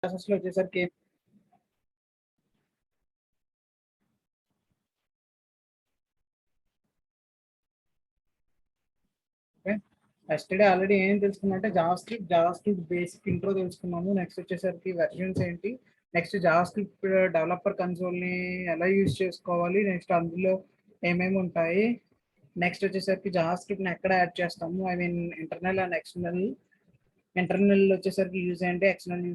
క్లాసెస్లో వచ్చేసరికి yesterday already ఏం తెలుసుకున్నామంటే జావాస్క్రిప్ట్ బేసిక్ ఇంట్రో తెలుసుకున్నాము. నెక్స్ట్ వచ్చేసరికి వెర్షన్స్ ఏంటి, నెక్స్ట్ జావాస్క్రిప్ట్ డెవలపర్ కన్సోల్ని ఎలా యూజ్ చేసుకోవాలి, నెక్స్ట్ అందులో ఏమేమి ఉంటాయి, నెక్స్ట్ వచ్చేసరికి జావాస్క్రిప్ట్ని ఎక్కడ యాడ్ చేస్తాము, I mean internal and external. Internal వచ్చేసరికి యూజ్ ఏంటి, ఎక్స్టర్నల్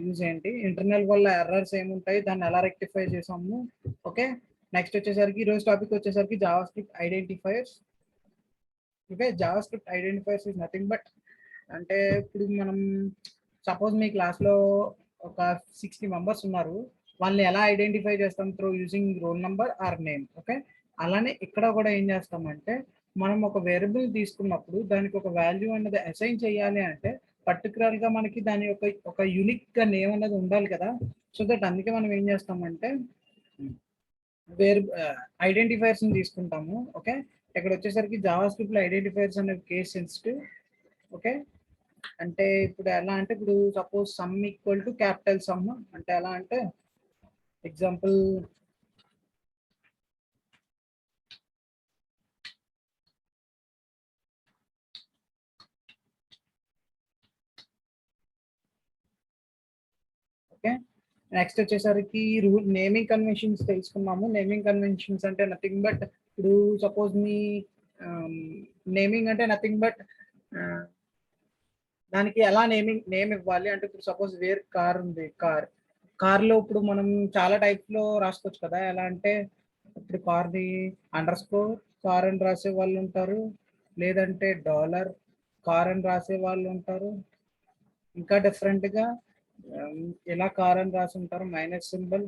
యూజ్ ఏంటి, ఇంటర్నల్ వల్ల ఎర్రర్స్ ఏముంటాయి, దాన్ని ఎలా రెక్టిఫై చేసాము. ఓకే, నెక్స్ట్ వచ్చేసరికి ఈరోజు టాపిక్ వచ్చేసరికి JavaScript identifiers. Okay, JavaScript identifiers is nothing but అంటే ఇప్పుడు మనం సపోజ్ మీ క్లాస్లో ఒక 60 మెంబర్స్ ఉన్నారు, వాళ్ళని ఎలా ఐడెంటిఫై చేస్తాం, through using roll number or name. Okay, అలానే ఇక్కడ కూడా ఏం చేస్తామంటే మనం ఒక వేరియబుల్ తీసుకున్నప్పుడు దానికి ఒక వాల్యూ అనేది అసైన్ చేయాలి అంటే పర్టికులర్గా మనకి దాని ఒక యూనిక్గా నేమ్ అనేది ఉండాలి కదా. సో దట్ అందుకే మనం ఏం చేస్తామంటే ఐడెంటిఫైయర్స్ని తీసుకుంటాము. ఓకే, ఇక్కడ వచ్చేసరికి జావాస్క్రిప్ట్లో ఐడెంటిఫైయర్స్ అనేవి కేస్ సెన్సిటివ్. ఓకే, అంటే ఇప్పుడు ఎలా అంటే ఇప్పుడు suppose sum equal to capital some అంటే ఎలా అంటే ఎగ్జాంపుల్ ఓకే, నెక్స్ట్ వచ్చేసరికి నేమింగ్ కన్వెన్షన్స్ తెలుసుకున్నాము. నేమింగ్ కన్వెన్షన్స్ అంటే నథింగ్ బట్ ఇప్పుడు సపోజ్ మీ నేమింగ్ అంటే నథింగ్ బట్ దానికి ఎలా నేమ్ ఇవ్వాలి అంటే ఇప్పుడు సపోజ్ వేర్ కార్ ఉంది, కార్లో ఇప్పుడు మనం చాలా టైప్లో రాసుకోవచ్చు కదా. ఎలా అంటే ఇప్పుడు కార్ది అండర్ స్కోర్ కార్ అని రాసే వాళ్ళు ఉంటారు, లేదంటే డాలర్ కార్ అని రాసే వాళ్ళు ఉంటారు, ఇంకా డిఫరెంట్గా ఇలా కార్ అని రాసి ఉంటారు minus symbol,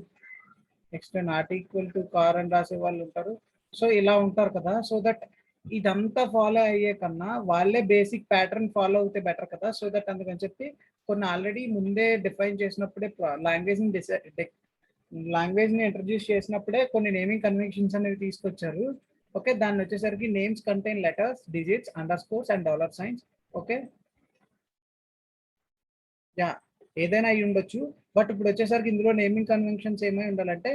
next not equal to car అని రాసే వాళ్ళు ఉంటారు. సో ఇలా ఉంటారు కదా. సో దట్ ఇదంతా ఫాలో అయ్యే కన్నా వాళ్ళే బేసిక్ ప్యాటర్న్ ఫాలో అవుతే బెటర్ కదా. సో దట్ అందుకని చెప్పి కొన్ని ఆల్రెడీ ముందే డిఫైన్ చేసినప్పుడే లాంగ్వేజ్ని ఇంట్రడ్యూస్ చేసినప్పుడే కొన్ని నేమింగ్ కన్వెన్షన్స్ అనేవి తీసుకొచ్చారు. ఓకే, దాన్ని వచ్చేసరికి names contain letters, digits, under scores and dollar science. Okay, yeah ఏదైనా అయి ఉండొచ్చు. బట్ ఇప్పుడు వచ్చేసరికి ఇందులో నేమింగ్ కన్వెన్షన్స్ ఏమై ఉండాలంటే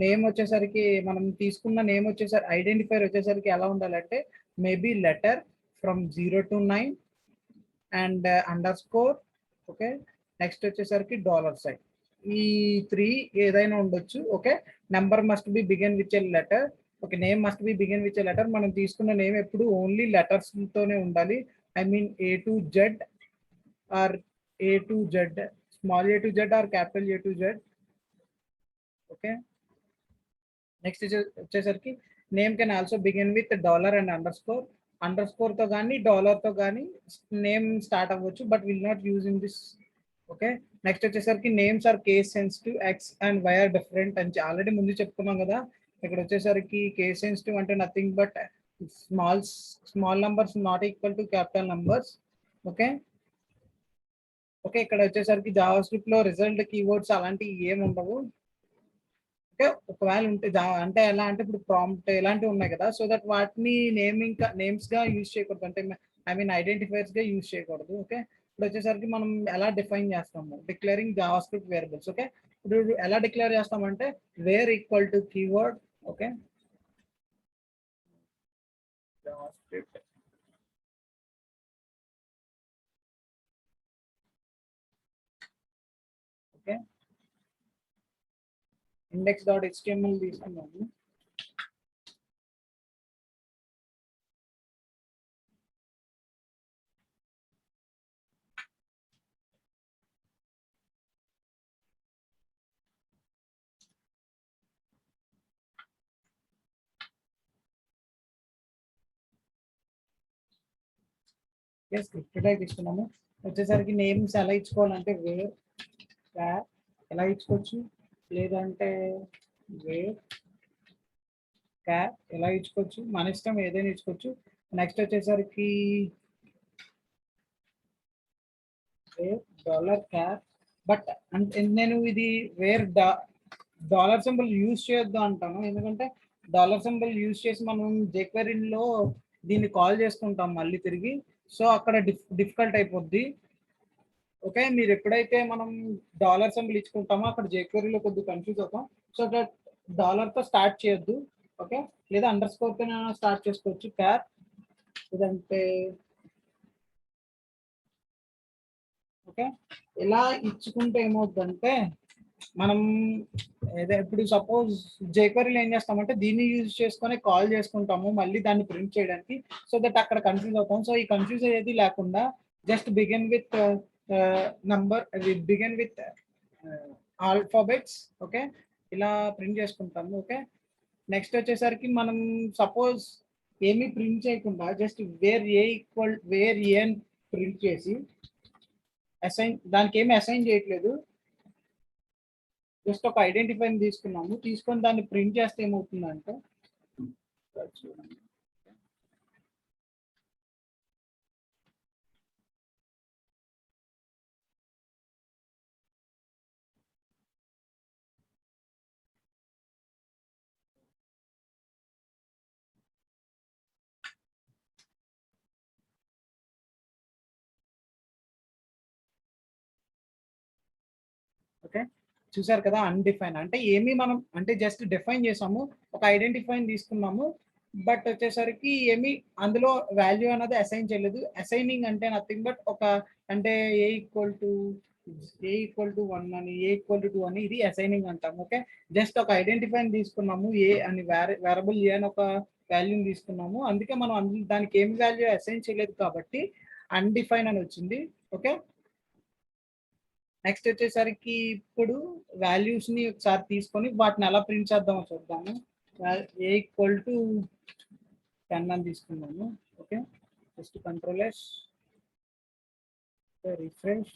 నేమ్ వచ్చేసరికి మనం తీసుకున్న నేమ్ వచ్చేసరికి ఐడెంటిఫైర్ వచ్చేసరికి ఎలా ఉండాలంటే maybe letter from 0 to 9 and underscore. Okay, next వచ్చేసరికి డాలర్ సైన్. ఈ 3 ఏదైనా ఉండొచ్చు. Okay, number must be begin with a letter. Okay, name must be begin with a letter. మనం తీసుకున్న నేమ్ ఎప్పుడు ఓన్లీ లెటర్స్తోనే ఉండాలి. I mean A to Z or A to Z, small a to z or capital A to Z. Okay, next వచ్చేసరికి name can also begin with dollar and అండర్ స్కోర్తో కానీ డాలర్తో కానీ నేమ్ స్టార్ట్ అవ్వచ్చు, but will not use in this. Okay, next వచ్చేసరికి names are case sensitive, X and Y are different అని already ముందు చెప్పుకున్నాం కదా. ఇక్కడ వచ్చేసరికి కేస్ సెన్సిటివ్ అంటే nothing but small numbers not equal to capital numbers. Okay, okay, ఇక్కడ వచ్చేసరికి జావాస్క్రిప్ట్ లో రిజల్ట్ కీవర్డ్స్ అలాంటివి ఏమి ఉండవు. ఓకే, ఒకవేళ ఉంటే అంటే ఎలా అంటే ఇప్పుడు ప్రాంప్ట్ ఇలాంటివి ఉన్నాయి కదా. సో దట్ వాటిని నేమ్స్ గా యూజ్ చేయకూడదు, అంటే ఐ మీన్ ఐడెంటిఫైర్స్ గా యూజ్ చేయకూడదు. ఓకే, ఇప్పుడు వచ్చేసరికి మనం ఎలా డిఫైన్ చేస్తాము, డిక్లేరింగ్ జావాస్క్రిప్ట్ వేరియబుల్స్. ఓకే, ఇప్పుడు ఎలా డిక్లేర్ చేస్తామంటే var equal to keyword. Okay, JavaScript okay index.html తీసుకున్నాము. స్క్రిప్ట్ టైప్ ఇస్తున్నాము. వచ్చేసరికి నేమ్స్ ఎలా ఇచ్చుకోవాలంటే వేర్ క్యార్ ఎలా ఇచ్చుకోవచ్చు, లేదంటే వేర్ క్యార్ ఎలా ఇచ్చుకోవచ్చు, మన ఇష్టం ఏదైనా ఇచ్చుకోవచ్చు. నెక్స్ట్ వచ్చేసరికి వేర్ డాలర్ క్యార్. బట్ అంటే నేను ఇది వేర్ డాలర్ సింబల్ యూజ్ చేయొద్దు అంటాను, ఎందుకంటే డాలర్ సింబల్ యూజ్ చేసి మనం జేక్వెరీలో దీన్ని కాల్ చేసుకుంటాం మళ్ళీ తిరిగి. సో అక్కడ డిఫికల్ట్ అయిపోద్ది. ఓకే, మీరు ఎప్పుడైతే మనం డాలర్ సింబల్ ఇచ్చుకుంటామో అక్కడ jQueryలో కొద్దిగా కన్ఫ్యూజ్ అవుతాం. సో దట్ డాలర్తో స్టార్ట్ చేయొద్దు. ఓకే, లేదా అండర్ స్కోర్ పైన స్టార్ట్ చేసుకోవచ్చు. క్యార్ లేదంటే ఓకే, ఇలా ఇచ్చుకుంటే ఏమవుతుందంటే మనం ఇప్పుడు సపోజ్ jQueryలో ఏం చేస్తామంటే దీన్ని యూజ్ చేసుకొని కాల్ చేసుకుంటాము మళ్ళీ దాన్ని ప్రింట్ చేయడానికి. సో దట్ అక్కడ కన్ఫ్యూజ్ అవుతాం. సో ఈ కన్ఫ్యూజ్ అయ్యేది లేకుండా just begin with number, begin with alphabets. Okay, ఇలా ప్రింట్ చేసుకుంటాము. ఓకే, నెక్స్ట్ వచ్చేసరికి మనం సపోజ్ ఏమీ ప్రింట్ చేయకుండా జస్ట్ వేర్ ఏ అని ప్రింట్ చేసి అసైన్, దానికి ఏమి అసైన్ చేయట్లేదు, జస్ట్ ఒక ఐడెంటిఫైని తీసుకున్నాము. తీసుకొని దాన్ని ప్రింట్ చేస్తే ఏమవుతుందంటే చూడండి. ఓకే, చూసారు కదా, అన్డిఫైన్ అంటే ఏమి మనం అంటే జస్ట్ డిఫైన్ చేసాము, ఒక ఐడెంటిఫైన్ తీసుకున్నాము, బట్ వచ్చేసరికి ఏమి అందులో వాల్యూ అనేది అసైన్ చేయలేదు. అసైనింగ్ అంటే నథింగ్ బట్ ఒక అంటే ఏ ఈక్వల్ టు 1 అని, ఏ ఈక్వల్ టు 2 అని, ఇది అసైనింగ్ అంటాం. ఓకే, జస్ట్ ఒక ఐడెంటిఫైన్ తీసుకున్నాము, ఏ అని వేరబుల్ ఏ అని ఒక వాల్యూని తీసుకున్నాము, అందుకే మనం దానికి ఏం వాల్యూ అసైన్ చేయలేదు కాబట్టి అన్డిఫైన్ అని వచ్చింది. ఓకే, నెక్స్ట్ వచ్చేసరికి ఇప్పుడు వాల్యూస్ ని ఒకసారి తీసుకొని వాటిని ఎలా ప్రింట్ చేద్దామో చూద్దాము. ఏ ఈక్వల్ టు 10 అని తీసుకున్నాము. Okay, just control yes, refresh.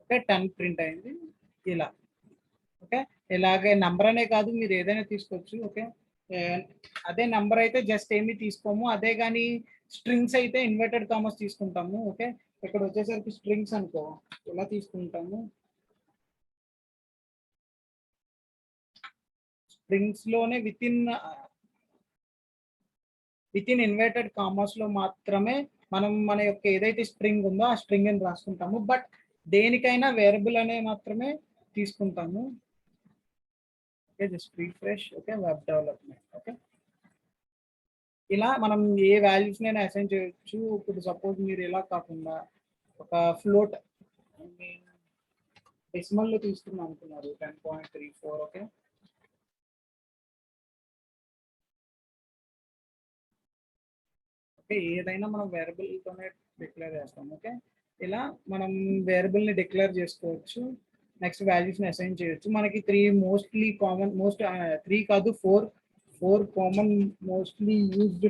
Okay, 10 print అయింది ఇలా. ఓకే, ఇలాగే నంబర్ అనే కాదు, మీరు ఏదైనా తీసుకోవచ్చు. ఓకే, అదే నంబర్ అయితే జస్ట్ ఏమి తీసుకోము, అదే కానీ స్ట్రింగ్స్ అయితే ఇన్వర్టెడ్ కామర్స్ తీసుకుంటాము. ఓకే, ఇక్కడ వచ్చేసరికి స్ట్రింగ్స్ అనుకో ఇలా తీసుకుంటాము. స్ట్రింగ్స్ లోనే విత్ ఇన్ ఇన్వర్టెడ్ కామర్స్ లో మాత్రమే మనం మన యొక్క ఏదైతే స్ట్రింగ్ ఉందో ఆ స్ట్రింగ్ అని రాసుకుంటాము, బట్ దేనికైనా వేరియబుల్ అనే మాత్రమే తీసుకుంటాము. Okay, just refresh. Okay, web development. Okay, ఇలా మనం ఏ వాల్యూస్ నైనా అసైన్ చేయొచ్చు. ఇప్పుడు సపోజ్ మీరు ఇలా కాకుండా ఒక ఫ్లోట్ డెసిమల్ లో తీసుకున్నాం అనుకున్నారు 10.34. ఓకే, ఓకే, ఏదైనా మనం వేరియబుల్ తోనే డిక్లేర్ చేస్తాం. ఓకే, ఇలా మనం వేరియబుల్ ని డిక్లేర్ చేసుకోవచ్చు. నెక్స్ట్ వాల్యూస్ ని అసైన్ చేయొచ్చు. మనకి త్రీ కాదు, ఫోర్ కామన్ మోస్ట్లీ యూజ్డ్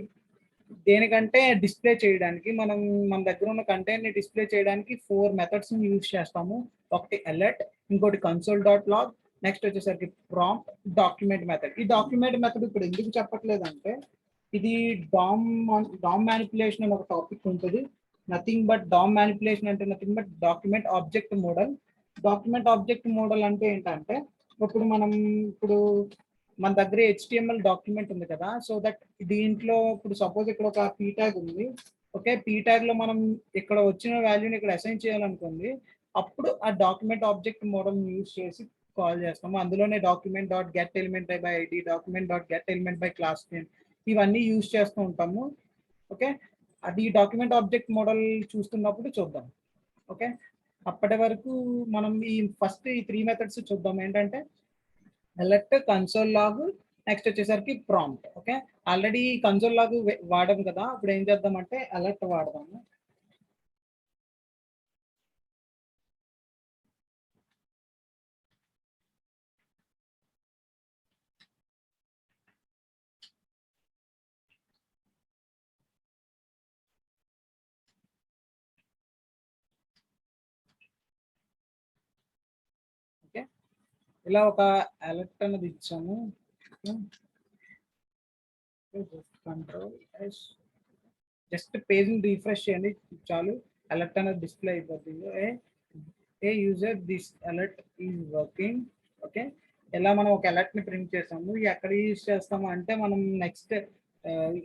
దేనికంటే డిస్ప్లే చేయడానికి, మనం మన దగ్గర ఉన్న కంటెంట్ ని డిస్ప్లే చేయడానికి 4 మెథడ్స్ ని యూజ్ చేస్తాము. ఒకటి అలర్ట్, ఇంకోటి కన్సోల్ డాట్ లాగ్, నెక్స్ట్ వచ్చేసరికి ప్రాంప్ట్, డాక్యుమెంట్ మెథడ్. ఈ డాక్యుమెంట్ మెథడ్ ఇప్పుడు ఎందుకు చెప్పట్లేదంటే ఇది డామ్ మ్యానిపులేషన్ అని ఒక టాపిక్ ఉంటుంది. నథింగ్ బట్ డామ్ మ్యానిపులేషన్ అంటే nothing but document object model. Document object model అంటే ఏంటంటే ఇప్పుడు మన దగ్గర HTML డాక్యుమెంట్ ఉంది కదా, సో దట్ దీంట్లో ఇప్పుడు సపోజ్ ఇక్కడ ఒక పీ ట్యాగ్ ఉంది. ఓకే, పీ ట్యాగ్ లో మనం ఇక్కడ వచ్చిన వాల్యూని ఇక్కడ అసైన్ చేయాలనుకుంది, అప్పుడు ఆ డాక్యుమెంట్ ఆబ్జెక్ట్ మోడల్ యూజ్ చేసి కాల్ చేస్తాము. అందులోనే document dot get element by ID, document dot get element by class name, ఇవన్నీ యూజ్ చేస్తూ ఉంటాము. ఓకే, అది డాక్యుమెంట్ ఆబ్జెక్ట్ మోడల్ చూస్తున్నప్పుడు చూద్దాం. ఓకే, అప్పటి వరకు మనం ఫస్ట్ ఈ 3 మెథడ్స్ చూద్దాం. ఏంటంటే అలర్ట్, కన్సోల్ లాగ్, నెక్స్ట్ వచ్చేసరికి prompt. Okay, already console log వాడాం కదా, ఇప్పుడు ఏం చేద్దామంటే అలర్ట్ వాడదాము. ఓకే, ఇలా ఒక అలర్ట్ అనేది ఇచ్చాము. కంట్రోల్ ఎస్, జస్ట్ పేజ్ ని రిఫ్రెష్ చేయండి చాలు, అలర్ట్ అనేది డిస్ప్లే అయిపోతుంది. A user this alert is working. Okay, ఎలా మనం ఒక అలర్ట్ ని ప్రింట్ చేస్తాము, ఇవి ఎక్కడ యూజ్ చేస్తాము అంటే మనం నెక్స్ట్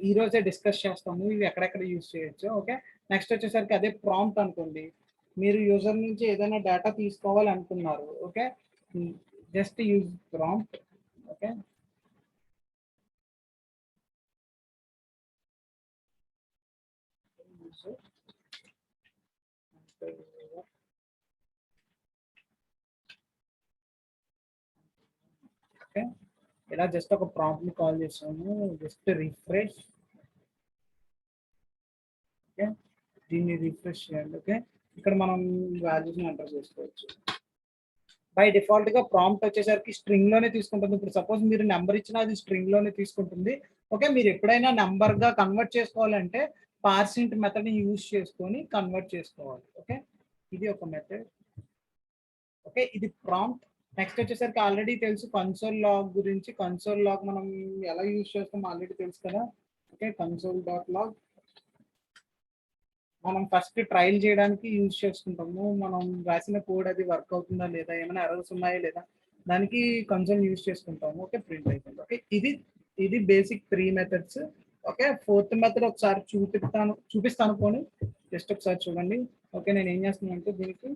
ఈ రోజే డిస్కస్ చేస్తాము ఇవి ఎక్కడెక్కడ యూజ్ చేయొచ్చు. ఓకే, నెక్స్ట్ వచ్చేసరికి అదే ప్రాంప్ట్ అనుకోండి. మీరు యూజర్ నుంచి ఏదైనా డేటా తీసుకోవాలి అనుకున్నారు. Okay, just use prompt. Okay, okay, ఇలా జస్ట్ ఒక ప్రాంప్ట్ ని కాల్ చేసాము. Just refresh. ఓకే, దీన్ని రిఫ్రెష్ చేయండి. ఓకే, ఇక్కడ మనం వాల్యూస్ ని ఎంటర్ చేసుకోవచ్చు. బై డిఫాల్ట్ గా ప్రాంప్ట్ వచ్చేసరికి స్ట్రింగ్ లోనే తీసుకుంటుంది. ఇప్పుడు సపోజ్ మీరు నెంబర్ ఇచ్చినా అది స్ట్రింగ్ లోనే తీసుకుంటుంది. ఓకే, మీరు ఎప్పుడైనా నెంబర్ గా కన్వర్ట్ చేసుకోవాలంటే పార్సింట్ మెథడ్ ని యూజ్ చేసుకొని కన్వర్ట్ చేసుకోవాలి. ఓకే, ఇది ఒక మెథడ్. ఓకే, ఇది ప్రాంప్ట్. నెక్స్ట్ వచ్చేసరికి ఆల్రెడీ తెలుసు కన్సోల్ లాగ్ గురించి. కన్సోల్ లాగ్ మనం ఎలా యూజ్ చేస్తామో ఆల్రెడీ తెలుసు కదా. ఓకే, కన్సోల్ డాట్ లాగ్ మనం ఫస్ట్ ట్రయల్ చేయడానికి యూజ్ చేసుకుంటాము. మనం రాసిన కోడ్ అది వర్క్ అవుతుందా లేదా, ఏమైనా ఎర్రర్స్ ఉన్నాయా లేదా, దానికి కన్సోల్ యూజ్ చేసుకుంటాము. ఓకే, ప్రింట్ అయిపోయింది. ఓకే, ఇది basic 3 methods. Okay, 4th method ఒకసారి చూపిస్తాను పోనీ జస్ట్ ఒకసారి చూడండి. ఓకే, నేను ఏం చేస్తున్నాను అంటే దీనికి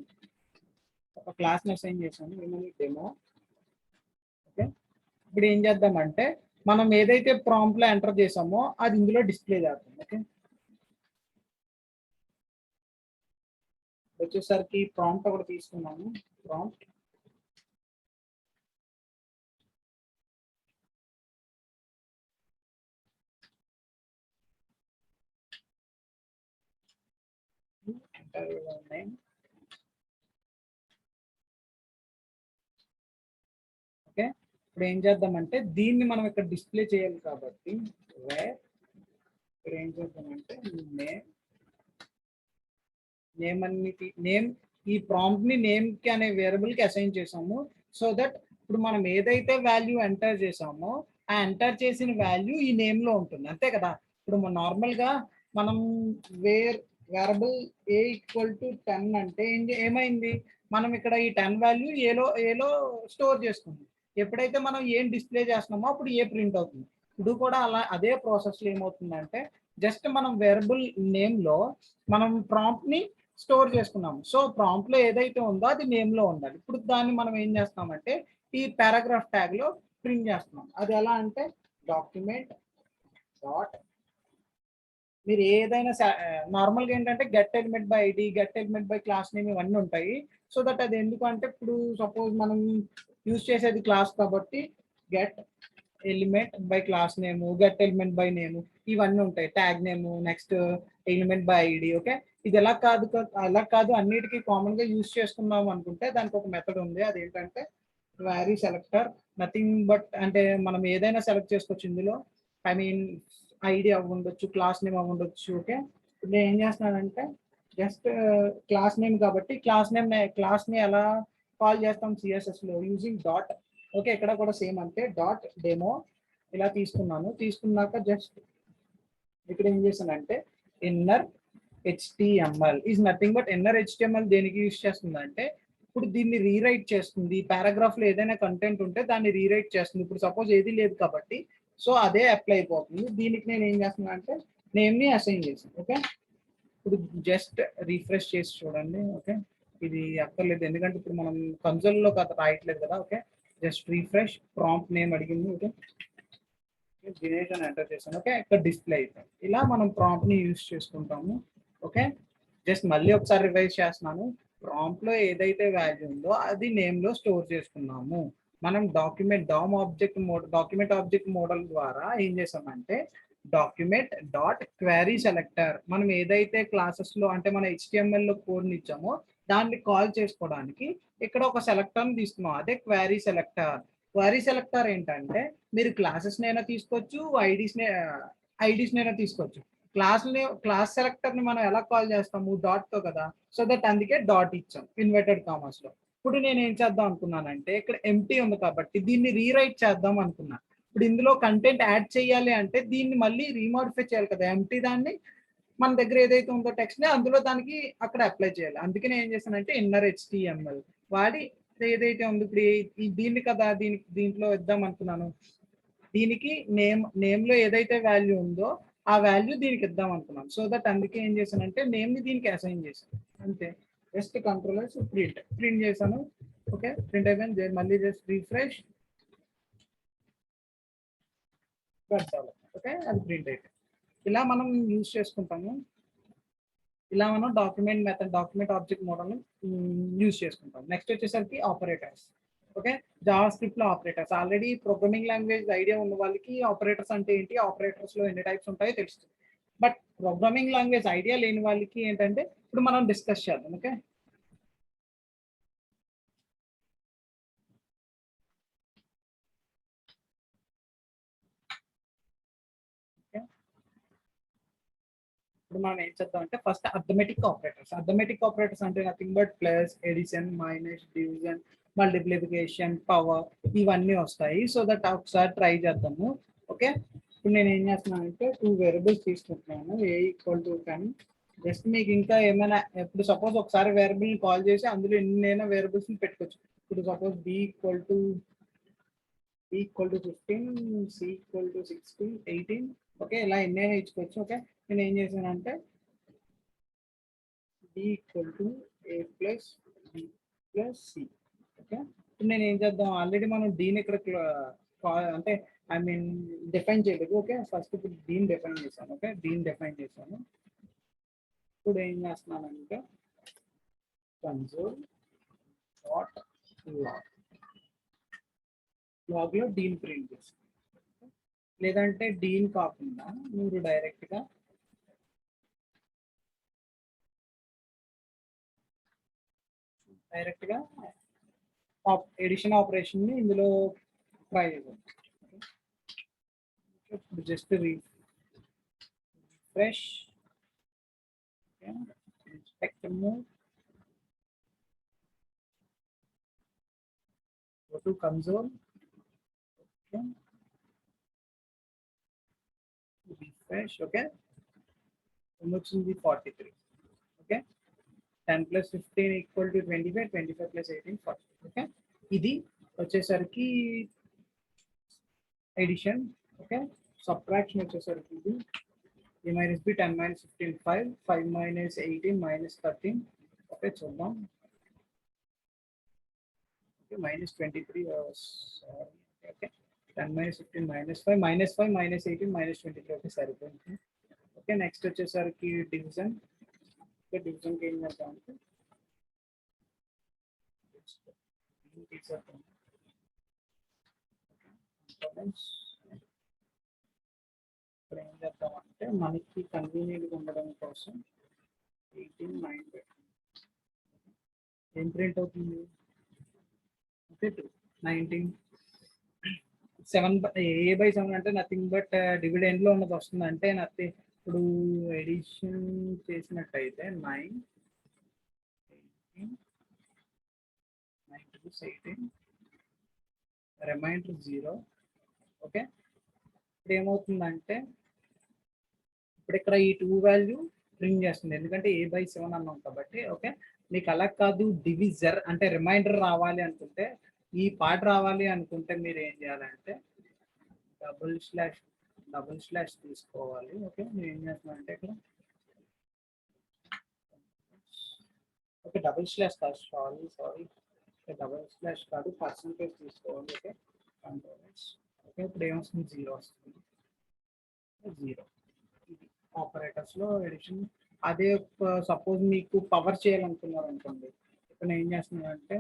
ఒక క్లాస్ ని అసైన్ చేశాను, ఏమని డెమో. ఓకే, ఇప్పుడు ఏం చేద్దామంటే మనం ఏదైతే ప్రాంప్ట్ లో ఎంటర్ చేసామో అది ఇందులో డిస్ప్లే చేద్దాం. ఓకే, వచ్చేసరికి ప్రాంప్ట్ ఒకటి తీసుకున్నాము. Prompt enter name. ఓకే, ఇప్పుడు ఏం చేద్దామంటే దీన్ని మనం ఇక్కడ డిస్ప్లే చేయాలి కాబట్టి ఇక్కడ ఏం చేద్దామంటే నేమ్ ఈ ప్రాంప్ట్ ని నేమ్ కి అనే వేరియబుల్ కి అసైన్ చేసాము. సో దట్ ఇప్పుడు మనం ఏదైతే వాల్యూ ఎంటర్ చేసామో ఆ ఎంటర్ చేసిన వాల్యూ ఈ నేమ్ లో ఉంటుంది, అంతే కదా. ఇప్పుడు నార్మల్ గా మనం వేరియబుల్ ఏ ఈక్వల్ టు 10 అంటే ఏమైంది, మనం ఇక్కడ ఈ 10 వాల్యూ ఏలో స్టోర్ చేసుకుంది. ఎప్పుడైతే మనం ఏం డిస్ప్లే చేస్తున్నామో అప్పుడు ఏ ప్రింట్ అవుతుంది. ఇప్పుడు కూడా అదే ప్రాసెస్ లో ఏమవుతుందంటే జస్ట్ మనం వేరియబుల్ నేమ్ లో మనం ప్రాంప్ట్ ని స్టోర్ చేసుకున్నాము. సో ప్రాంప్ట్ లో ఏదైతే ఉందో అది నేమ్ లో ఉండాలి. ఇప్పుడు దాన్ని మనం ఏం చేస్తామంటే ఈ పారాగ్రాఫ్ ట్యాగ్ లో ప్రింట్ చేస్తున్నాం. అది ఎలా అంటే డాక్యుమెంట్ డాట్, మీరు ఏదైనా నార్మల్గా ఏంటంటే get element by ID, get element by class name ఇవన్నీ ఉంటాయి. సో దట్ అది ఎందుకు అంటే ఇప్పుడు సపోజ్ మనం యూజ్ చేసేది క్లాస్ కాబట్టి get element by class name, get element by name ఇవన్నీ ఉంటాయి. Tag name, next element by ID. Okay, ఇది అలా కాదు అన్నిటికీ కామన్ గా యూజ్ చేసుకున్నాం అనుకుంటే దానికి ఒక మెథడ్ ఉంది. అదేంటంటే క్వారీ సెలెక్టర్. నథింగ్ బట్ అంటే మనం ఏదైనా సెలెక్ట్ చేసుకోవచ్చు ఇందులో. ఐ మీన్ ఐడి అవి ఉండొచ్చు, క్లాస్ నేమ్ అవి ఉండొచ్చు. ఓకే, ఇప్పుడు నేను ఏం చేస్తున్నానంటే జస్ట్ క్లాస్ నేమ్ కాబట్టి క్లాస్ ని ఎలా కాల్ చేస్తాం సిఎస్ఎస్ లో యూజింగ్ డాట్. ఓకే, ఇక్కడ కూడా సేమ్ అంటే డాట్ డెమో ఇలా తీసుకున్నాక జస్ట్ ఇక్కడ ఏం చేశానంటే inner HTML is nothing but inner HTML దేనికి యూజ్ చేస్తుందంటే ఇప్పుడు దీన్ని రీరైట్ చేస్తుంది. పారాగ్రాఫ్ లో ఏదైనా కంటెంట్ ఉంటే దాన్ని రీరైట్ చేస్తుంది. ఇప్పుడు సపోజ్ ఏది లేదు కాబట్టి సో అదే అప్లై అయిపోతుంది. దీనికి నేను ఏం చేస్తున్నా అంటే నేమ్ ని అసైన్ చేసాను. ఓకే, ఇప్పుడు జస్ట్ రిఫ్రెష్ చేసి చూడండి. ఓకే, ఇది అక్కర్లేదు ఎందుకంటే ఇప్పుడు మనం కన్సోల్ లో రాయట్లేదు కదా. Okay, just refresh, prompt name అడిగింది. ఓకే, దినేష్ అని ఎంటర్ చేశాను. ఓకే, ఇక్కడ డిస్ప్లే అయిపోయింది. ఇలా మనం ప్రాంప్ట్ ని యూజ్ చేసుకుంటాము. ఓకే, జస్ట్ మళ్ళీ ఒకసారి రివైజ్ చేస్తున్నాను. ప్రాంప్ట్ లో ఏదైతే వాల్యూ ఉందో అది నేమ్ లో స్టోర్ చేసుకున్నాము. మనం డాక్యుమెంట్ ఆబ్జెక్ట్ మోడల్ ద్వారా ఏం చేసామంటే డాక్యుమెంట్ డాట్ క్వరీ సెలెక్టర్, మనం ఏదైతే క్లాసెస్ లో అంటే మన HTML లో కోడ్ ఇచ్చామో దాన్ని కాల్ చేసుకోవడానికి ఇక్కడ ఒక సెలెక్టర్ తీసుకున్నాం, అదే క్వరీ సెలెక్టర్. క్వరీ సెలెక్టర్ ఏంటంటే మీరు క్లాసెస్ నైనా తీసుకోవచ్చు, ఐడీస్ నైనా తీసుకోవచ్చు. క్లాస్ సెలెక్టర్ ని మనం ఎలా కాల్ చేస్తాము డాట్ తో కదా. సో దట్ అందుకే డాట్ ఇచ్చాం ఇన్వర్టెడ్ కామర్స్ లో. ఇప్పుడు నేను ఏం చేద్దాం అనుకున్నానంటే ఇక్కడ ఎంటీ ఉంది కాబట్టి దీన్ని రీరైట్ చేద్దాం అనుకున్నాను. ఇప్పుడు ఇందులో కంటెంట్ యాడ్ చేయాలి అంటే దీన్ని మళ్ళీ రీమోడిఫై చేయాలి కదా. ఎంటీ దాన్ని మన దగ్గర ఏదైతే ఉందో టెక్స్ట్ ని అందులో దానికి అక్కడ అప్లై చేయాలి. అందుకే నేను ఏం చేశానంటే ఇన్నర్ HTML వాడి ఏదైతే ఉంది ఇప్పుడు దీన్ని కదా దీంట్లో ఇద్దాం అనుకున్నాను. దీనికి నేమ్ లో ఏదైతే వాల్యూ ఉందో ఆ వాల్యూ దీనికి ఇద్దాం అనుకున్నాను. సో దట్ అందుకే ఏం చేశానంటే నేమ్ ని దీనికి అసైన్ చేశాను అంతే. జస్ట్ కంట్రోల్ ప్రింట్ చేశాను. ఓకే, ప్రింట్ అయిపోయింది. మళ్ళీ జస్ట్ రిఫ్రెష్. ఓకే, అది ప్రింట్ అయిపోయింది. ఇలా మనం యూజ్ చేసుకుంటాము. ఇలా మనం document method, document object model use చేసుకుంటాం. నెక్స్ట్ వచ్చేసరికి ఆపరేటర్స్. ఓకే, జావా స్క్రిప్ట్ లో operators. Already programming language idea ఉన్న వాళ్ళకి ఆపరేటర్స్ అంటే ఏంటి, ఆపరేటర్స్ లో ఎన్ని టైప్స్ ఉంటాయో తెలుస్తుంది. బట్ ప్రోగ్రామింగ్ లాంగ్వేజ్ ఐడియా లేని వాళ్ళకి ఏంటంటే ఇప్పుడు మనం డిస్కస్ చేద్దాం. ఓకే, ఇప్పుడు మనం ఏం చేద్దాం అంటే first arithmetic operators. Arithmetic operators అంటే nothing but plus, addition, minus, division, multiplication, power, ఇవన్నీ వస్తాయి. సో దట్ ఒకసారి ట్రై చేద్దాము. ఓకే, ఇప్పుడు నేను ఏం చేస్తున్నానంటే 2 వేరియబుల్స్ తీసుకుంటున్నాను. ఏ ఈక్వల్ టు కానీ జస్ట్ మీకు ఇంకా ఏమైనా, ఇప్పుడు సపోజ్ ఒకసారి వేరియబుల్ కాల్ చేసి అందులో ఎన్నైనా వేరియబుల్స్ పెట్టుకోవచ్చు. ఇప్పుడు suppose B equal to 15, C equal to 16, 18. Okay, ఇలా ఎన్నైనా ఇచ్చుకోవచ్చు. ఓకే, నేను ఏం చేశానంటే B equal to A plus B plus C. Okay, ఇప్పుడు నేను ఏం చేద్దాం, ఆల్రెడీ మనం దీని ఇక్కడ అంటే ఐ మీన్ డిఫైన్ చేయలేదు. ఓకే, ఫస్ట్ ఇప్పుడు దీన్ని డిఫైన్ చేశాను. ఓకే, దీన్ని డిఫైన్ చేశాను. ఇప్పుడు ఏం చేస్తున్నానంటే కన్సోల్ డాట్ లాగ్ లో డీన్ ప్రింట్ చేస్తాను. లేదంటే డీన్ కాకుండా మీరు డైరెక్ట్గా ఎడిషన్ ఆపరేషన్ ని ఇందులో ట్రై చేద్దాం. ఇప్పుడు just refresh, inspect mode, go to console. Okay, refresh. Okay, వచ్చింది 43. ఓకే, 10 + 15 = 25, 25 + 18 40. ఓకే, ఇది వచ్చేసరికి ఎడిషన్. ఓకే, సబ్ట్రాక్షన్ వచ్చేసరికి ఇది a minus b 10 minus 15 5, 5 minus 18 minus 13. Okay, చూద్దాం. Okay, minus 23. Okay, 10 minus 15 minus 5 minus 5 minus 18 minus 23. Okay, సరిపోయింది. Okay, next వచ్చేసరికి division. Okay, డివిజన్కి ఏం చేద్దాం అంటే ఇప్పుడు ఏం చేద్దామంటే మనకి కన్వీనియంట్గా ఉండడం కోసం 18 9 ఏం ప్రింట్ అవుతుంది. ఓకే, 19 7/7 అంటే నథింగ్ బట్ డివిడెండ్ లో ఉన్నది వస్తుంది. అంటే నథింగ్. ఇప్పుడు ఎడిషన్ చేసినట్టయితే 9 18 రిమైండర్ 0. ఓకే, ఇప్పుడు ఏమవుతుందంటే ఇప్పుడు ఇక్కడ ఈ 2 వాల్యూ ప్రింట్ చేస్తుంది, ఎందుకంటే a/7 అన్నాం కాబట్టి. ఓకే, మీకు అలా కాదు, డివిజర్ అంటే రిమైండర్ రావాలి అనుకుంటే, ఈ పార్ట్ రావాలి అనుకుంటే మీరు ఏం చేయాలంటే డబుల్ స్లాష్ తీసుకోవాలి. ఓకే, నేను ఏం చేస్తున్నాను అంటే ఇక్కడ ఓకే డబుల్ స్లాష్ కాదు, సారీ డబుల్ స్లాష్ కాదు, పర్సంటేజ్ తీసుకోవాలి. Okay, control. ఓకే, ఇప్పుడు ఏమొస్తుంది, 0 వస్తుంది. 0 ఆపరేటర్స్ లో ఎడిషన్. అదే సపోజ్ మీకు పవర్ చేయాలనుకున్నారు అనుకోండి, ఇప్పుడు నేను ఏం చేస్తున్నాను అంటే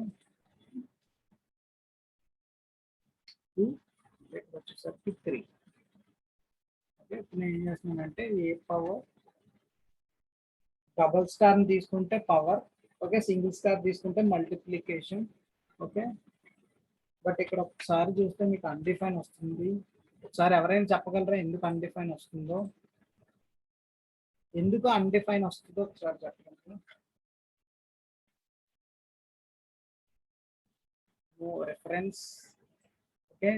2 వచ్చేసరికి 3. ఓకే, ఇప్పుడు నేను ఏం చేస్తున్నానంటే ఏ పవర్ డబుల్ స్టార్ తీసుకుంటే పవర్. ఓకే, సింగిల్ స్టార్ తీసుకుంటే మల్టిప్లికేషన్. ఓకే, బట్ ఇక్కడ ఒకసారి చూస్తే మీకు అన్డిఫైన్ వస్తుంది. ఒకసారి ఎవరైనా చెప్పగలరా ఎందుకు అన్డిఫైన్ వస్తుందో? ఎందుకు అన్డిఫైన్ వస్తుందో ఒకసారి చెప్పండి. రెఫరెన్స్. ఓకే,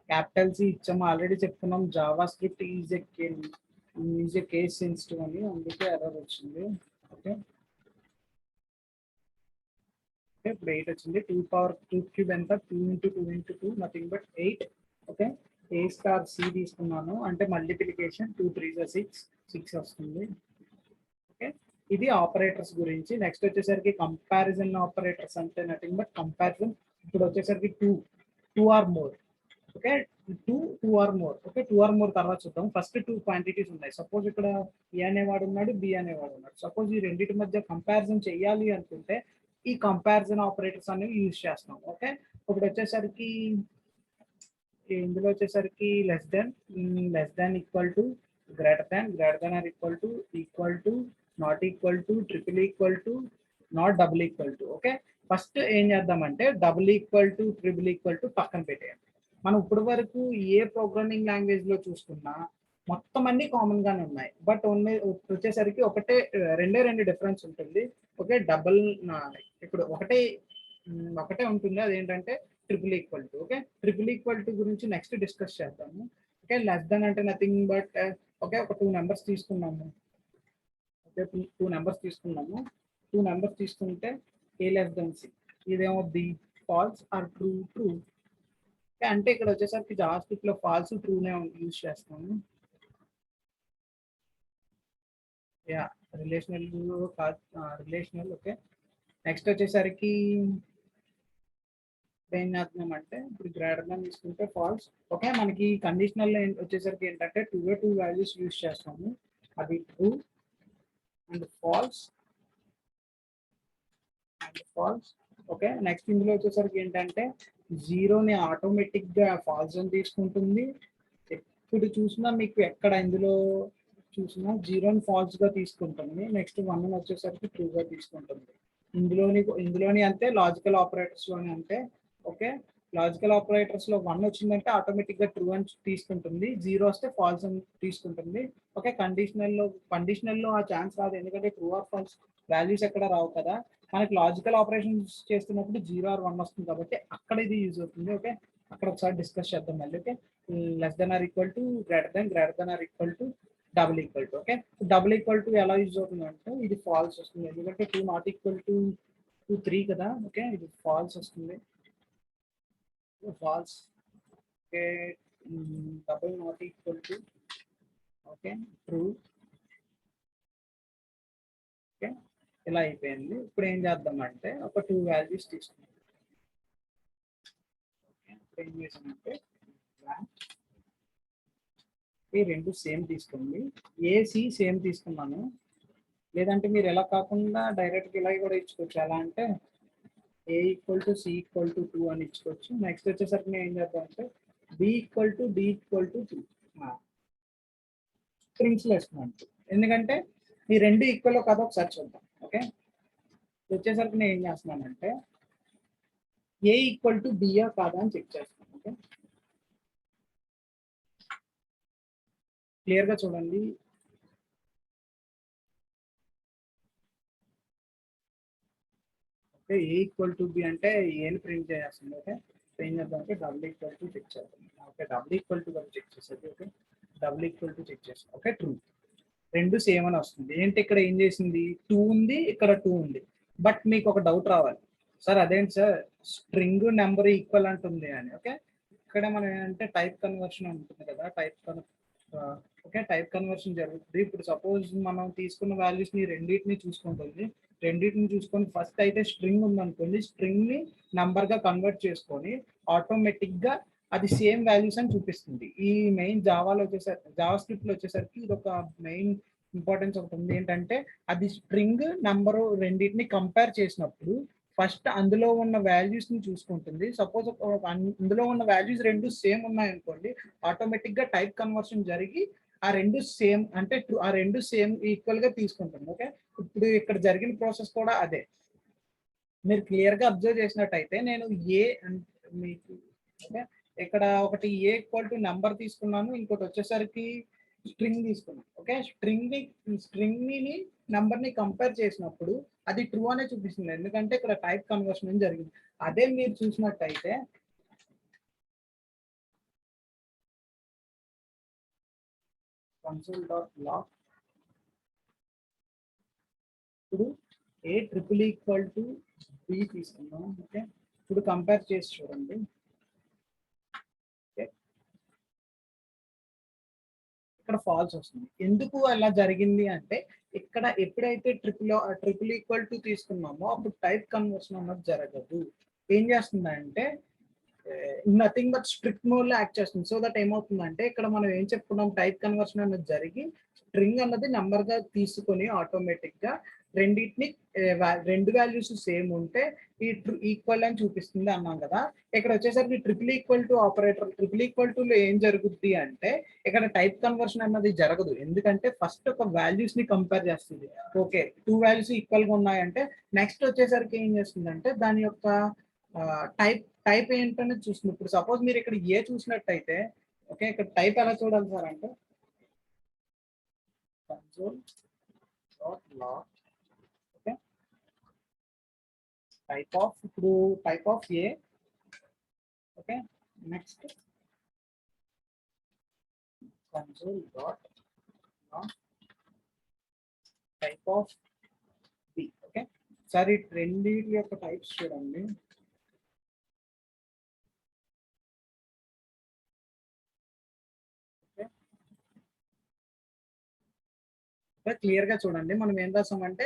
క్యాపిటల్ సి ఇచ్చాము, ఆల్రెడీ చెప్తున్నాం. Java script is a case sensitive అని, అందుకే ఎర్రర్ వచ్చింది. ఓకే, ఇప్పుడు 8 వచ్చింది. 2 ఎంత, 2 × 2 × 2 nothing but 8. Okay, a star C తీసుకున్నాను అంటే మల్టిప్లికేషన్ 2 3 6 వస్తుంది. ఓకే, ఇది ఆపరేటర్స్ గురించి. నెక్స్ట్ వచ్చేసరికి కంపారిజన్ ఆపరేటర్స్ అంటే నథింగ్ బట్ కంపారిజన్. ఇప్పుడు వచ్చేసరికి two or more. Okay, two or more. Okay, two or more తర్వాత చూద్దాం. ఫస్ట్ టూ క్వాంటిటీస్ ఉన్నాయి. సపోజ్ ఇక్కడ ఏ అనేవాడు ఉన్నాడు, బి అనేవాడు ఉన్నాడు. సపోజ్ ఈ రెండింటి మధ్య కంపారిజన్ చేయాలి అనుకుంటే ఈ కంపారిజన్ ఆపరేటర్స్ అనేవి యూజ్ చేస్తాం. ఓకే, ఇప్పుడు వచ్చేసరికి ఇందులో వచ్చేసరికి less than equal to, greater than or equal to not equal to, triple equal to, not double equal to. Okay, first ఏం చేద్దామంటే double equal to, triple equal to పక్కన పెట్టేయండి. మనం ఇప్పటి వరకు ఏ ప్రోగ్రామింగ్ లాంగ్వేజ్ లో చూసుకున్నా మొత్తం అన్ని కామన్ గానే ఉన్నాయి. బట్ ఓన్లీ వచ్చేసరికి రెండు డిఫరెన్స్ ఉంటుంది. ఓకే, ఇప్పుడు ఒకటే ఉంటుంది. అదేంటంటే triple equal to. Okay, triple equal to గురించి నెక్స్ట్ డిస్కస్ చేద్దాము. ఓకే, లెస్ దెన్ అంటే నథింగ్ బట్ ఓకే ఒక టూ నెంబర్స్ తీసుకున్నాము. ఓకే, టూ నెంబర్స్ తీసుకుంటే ఏ లెస్ దెన్ సి, ఇదేమో బి, ఫాల్స్ ఆర్ ట్రూ. అంటే ఇక్కడ వచ్చేసరికి జావాస్క్రిప్ట్ లో ఫాల్స్ ట్రూనే యూజ్ చేస్తాము. Yeah, relational relational. Okay, next వచ్చేసరికి ఏం చేస్తున్నామంటే ఇప్పుడు గ్రేటర్ దాన్ తీసుకుంటే ఫాల్స్. ఓకే, మనకి కండిషనల్ వచ్చేసరికి ఏంటంటే టూ వాల్యూస్ యూజ్ చేస్తాము. అది true and false. Okay, next ఇందులో వచ్చేసరికి ఏంటంటే జీరోని ఆటోమేటిక్ గా ఫాల్స్ అని తీసుకుంటుంది. ఇప్పుడు చూసినా మీకు ఎక్కడ ఇందులో చూసినా జీరోని ఫాల్స్ గా తీసుకుంటుంది. నెక్స్ట్ 1 వచ్చేసరికి ట్రూ గా తీసుకుంటుంది. ఇందులోని అంతే, లాజికల్ ఆపరేటర్స్ లోని అంతే. ఓకే, లాజికల్ ఆపరేటర్స్ లో 1 వచ్చిందంటే ఆటోమేటిక్ గా ట్రూ అని తీసుకుంటుంది, 0 వస్తే ఫాల్స్ అని తీసుకుంటుంది. ఓకే, కండిషనల్ లో ఆ ఛాన్స్ రాదు, ఎందుకంటే ట్రూ ఆర్ ఫాల్స్ వాల్యూస్ ఎక్కడ రావు కదా. మనకి లాజికల్ ఆపరేషన్స్ చేస్తున్నప్పుడు 0 ఆర్ 1 వస్తుంది కాబట్టి అక్కడ ఇది యూజ్ అవుతుంది. ఓకే, అక్కడ ఒకసారి డిస్కస్ చేద్దాం మళ్ళీ. Okay, less than or equal to, greater than or equal to, double equal to. Okay, double equal to ఎలా యూజ్ అవుతుంది అంటే ఇది ఫాల్స్ వస్తుంది, ఎందుకంటే 2 నాట్ ఈక్వల్ టు 3 కదా. ఓకే, ఇది ఫాల్స్ వస్తుంది, false. Okay, double not equal to, okay true. Okay, ఇలా అయిపోయింది. ఇప్పుడు ఏం చేద్దాం అంటే ఒక 2 వాల్యూస్ తీసుకుందాం. ఏం చేసామంటే ఈ రెండు సేమ్ తీసుకోండి, ఏసి సేమ్ తీసుకున్నాను. లేదంటే మీరు ఎలా కాకుండా డైరెక్ట్గా ఇలా కూడా ఇచ్చుకోవచ్చు. ఎలా అంటే A equal to C equal to 2 అని ఇచ్చుకోవచ్చు. నెక్స్ట్ వచ్చేసరికి నేను ఏం చేద్దాం అంటే B equal to D equal to 2 strings లో వేసుకున్నాను, ఎందుకంటే ఈ రెండు ఈక్వల్ కాదో ఒకసారి చూద్దాం. ఓకే, వచ్చేసరికి నేను ఏం చేస్తున్నానంటే ఏ ఈక్వల్ టు బియా కాదా అని చెక్ చేస్తాను. ఓకే, క్లియర్ గా చూడండి. Okay, A equal to B అంటే ఏని ప్రింట్ చేస్తుంది. ఓకే, ఏం చేద్దాం అంటే డబుల్ ఈక్వల్ టు చెక్ చేద్దాం. Okay, double equal to check చేసేది. Okay, double equal to check చేస్తాం. ఓకే, ట్రూ, రెండు సేమ్ అని వస్తుంది. ఏంటి ఇక్కడ ఏం చేసింది, 2 ఉంది, ఇక్కడ 2 ఉంది. బట్ మీకు ఒక డౌట్ రావాలి, సార్ అదేంటి సార్ స్ట్రింగ్ నెంబర్ ఈక్వల్ అంటుంది అని. ఓకే, ఇక్కడ మనం ఏంటంటే టైప్ కన్వర్షన్ ఉంటుంది కదా, ఓకే టైప్ కన్వర్షన్ జరుగుతుంది. ఇప్పుడు సపోజ్ మనం తీసుకున్న వాల్యూస్ ని రెండింటిని చూసుకొని ఫస్ట్ అయితే స్ట్రింగ్ ఉందనుకోండి, స్ట్రింగ్ ని నంబర్ గా కన్వర్ట్ చేసుకొని ఆటోమేటిక్ గా అది సేమ్ వాల్యూస్ అని చూపిస్తుంది. ఈ మెయిన్ జావా స్క్రిప్ట్ లో వచ్చేసరికి ఇది ఒక మెయిన్ ఇంపార్టెన్స్ ఒకటి ఉంది. ఏంటంటే అది స్ట్రింగ్ నంబర్ రెండింటిని కంపేర్ చేసినప్పుడు ఫస్ట్ అందులో ఉన్న వాల్యూస్ ని చూసుకుంటుంది. సపోజ్ అందులో ఉన్న వాల్యూస్ రెండు సేమ్ ఉన్నాయనుకోండి, ఆటోమేటిక్ గా టైప్ కన్వర్షన్ జరిగి ఆ రెండు సేమ్ అంటే ఆ రెండు సేమ్ ఈక్వల్ గా తీసుకుంటుంది. ఓకే, ఇప్పుడు ఇక్కడ జరిగిన ప్రాసెస్ కూడా అదే. మీరు క్లియర్ గా అబ్జర్వ్ చేసినట్టయితే నేను మీకు ఓకే ఇక్కడ ఒకటి ఏ ఈక్వల్ టు నెంబర్ తీసుకున్నాను, ఇంకోటి వచ్చేసరికి స్ట్రింగ్ తీసుకున్నాను. ఓకే, స్ట్రింగ్ ని నెంబర్ ని కంపేర్ చేసినప్పుడు అది ట్రూ అనే చూపిస్తుంది, ఎందుకంటే ఇక్కడ టైప్ కన్వర్షన్ జరిగింది. అదే మీరు చూసినట్టయితే console.log ఇప్పుడు ఏ ట్రిపుల్ ఈక్వల్ టు బి తీసుకున్నాం. ఓకే, ఇప్పుడు కంపేర్ చేసి చూడండి. ఇక్కడ ఫాల్స్ వస్తుంది. ఎందుకు అలా జరిగింది అంటే ఇక్కడ ఎప్పుడైతే ట్రిపుల్ ఈక్వల్ టు తీసుకున్నామో అప్పుడు టైప్ కన్వర్షన్ అన్నది జరగదు. ఏం చేస్తుందంటే నథింగ్ బట్ స్ట్రిక్ట్ మోడ్ లో యాక్ట్ చేస్తుంది. సో దట్ ఏమవుతుందంటే ఇక్కడ మనం ఏం చెప్పుకున్నాం, టైప్ కన్వర్షన్ అన్నది జరిగి స్ట్రింగ్ అన్నది నంబర్ గా తీసుకొని ఆటోమేటిక్ గా రెండింటిని రెండు వాల్యూస్ సేమ్ ఉంటే ఈ ఈక్వల్ అని చూపిస్తుంది అన్నాం కదా. ఇక్కడ వచ్చేసరికి triple equal to operator, triple equal to లో ఏం జరుగుద్ది అంటే ఇక్కడ టైప్ కన్వర్షన్ అన్నది జరగదు. ఎందుకంటే ఫస్ట్ ఒక వాల్యూస్ ని కంపేర్ చేస్తుంది. ఓకే, 2 వాల్యూస్ ఈక్వల్ గా ఉన్నాయంటే నెక్స్ట్ వచ్చేసరికి ఏం చేస్తుందంటే దాని యొక్క టైప్ ఏంటనేది చూస్తుంది. ఇప్పుడు సపోజ్ మీరు ఇక్కడ ఏ చూసినట్టయితే, ఓకే, ఇక్కడ టైప్ ఎలా చూడాలి సార్ అంటే console.log, ఓకే, టైప్ ఆఫ్, ఇప్పుడు type of A, okay, next console.log type of B. Okay, సరే రెండింటి యొక్క టైప్స్ చూడండి. క్లియర్ గా చూడండి, మనం ఏం రాసామంటే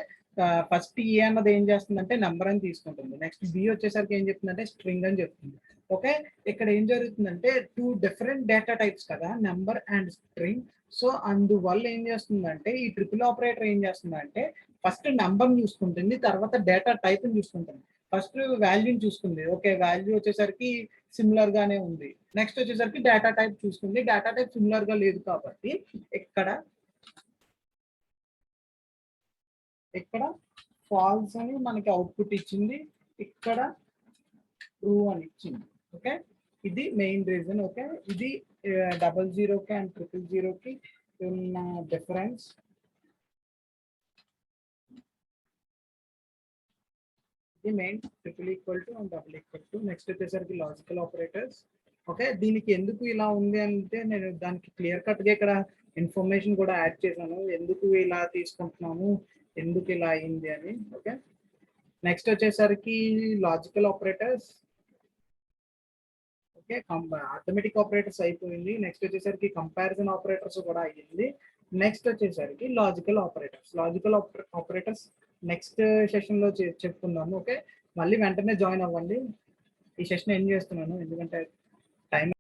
ఫస్ట్ ఏ అన్నది ఏం చేస్తుందంటే నెంబర్ అని తీసుకుంటుంది. నెక్స్ట్ బి వచ్చేసరికి ఏం చెప్తుందంటే స్ట్రింగ్ అని చెప్తుంది. ఓకే, ఇక్కడ ఏం జరుగుతుందంటే 2 డిఫరెంట్ డేటా టైప్స్ కదా, నెంబర్ అండ్ స్ట్రింగ్. సో అందువల్ల ఏం చేస్తుందంటే ఈ ట్రిపుల్ ఆపరేటర్ ఏం చేస్తుందంటే ఫస్ట్ నెంబర్ చూసుకుంటుంది, తర్వాత డేటా టైప్ చూసుకుంటుంది. ఫస్ట్ వాల్యూని చూసుకుంది, ఓకే, వాల్యూ వచ్చేసరికి సిమిలర్ గానే ఉంది. నెక్స్ట్ వచ్చేసరికి డేటా టైప్ చూసుకుంది, డేటా టైప్ సిమిలర్ గా లేదు కాబట్టి ఇక్కడ ఫాల్స్ అని మనకి అవుట్పుట్ ఇచ్చింది, ఇక్కడ ట్రూ అని ఇచ్చింది. ఓకే, ఇది మెయిన్ రీజన్. ఓకే, ఇది 00కి అండ్ 000కి ఉన్న డిఫరెన్స్. ఇది main triple equal to and double equal to. Next వచ్చేసరికి లాజికల్ ఆపరేటర్స్. ఓకే, దీనికి ఎందుకు ఇలా ఉంది అంటే నేను దానికి క్లియర్ కట్ గా ఇక్కడ ఇన్ఫర్మేషన్ కూడా యాడ్ చేశాను, ఎందుకు ఇలా తీసుకుంటున్నాము, ఎందుకు ఇలా అయింది అని. ఓకే, నెక్స్ట్ వచ్చేసరికి logical operators. Okay, arithmetic operators అయిపోయింది. నెక్స్ట్ వచ్చేసరికి కంపారిజన్ ఆపరేటర్స్ కూడా అయ్యింది. నెక్స్ట్ వచ్చేసరికి logical operators. Logical operators next session లో చెప్పుకుందాము. ఓకే, మళ్ళీ వెంటనే జాయిన్ అవ్వండి. ఈ సెషన్ ఎండ్ చేస్తున్నాను ఎందుకంటే టైం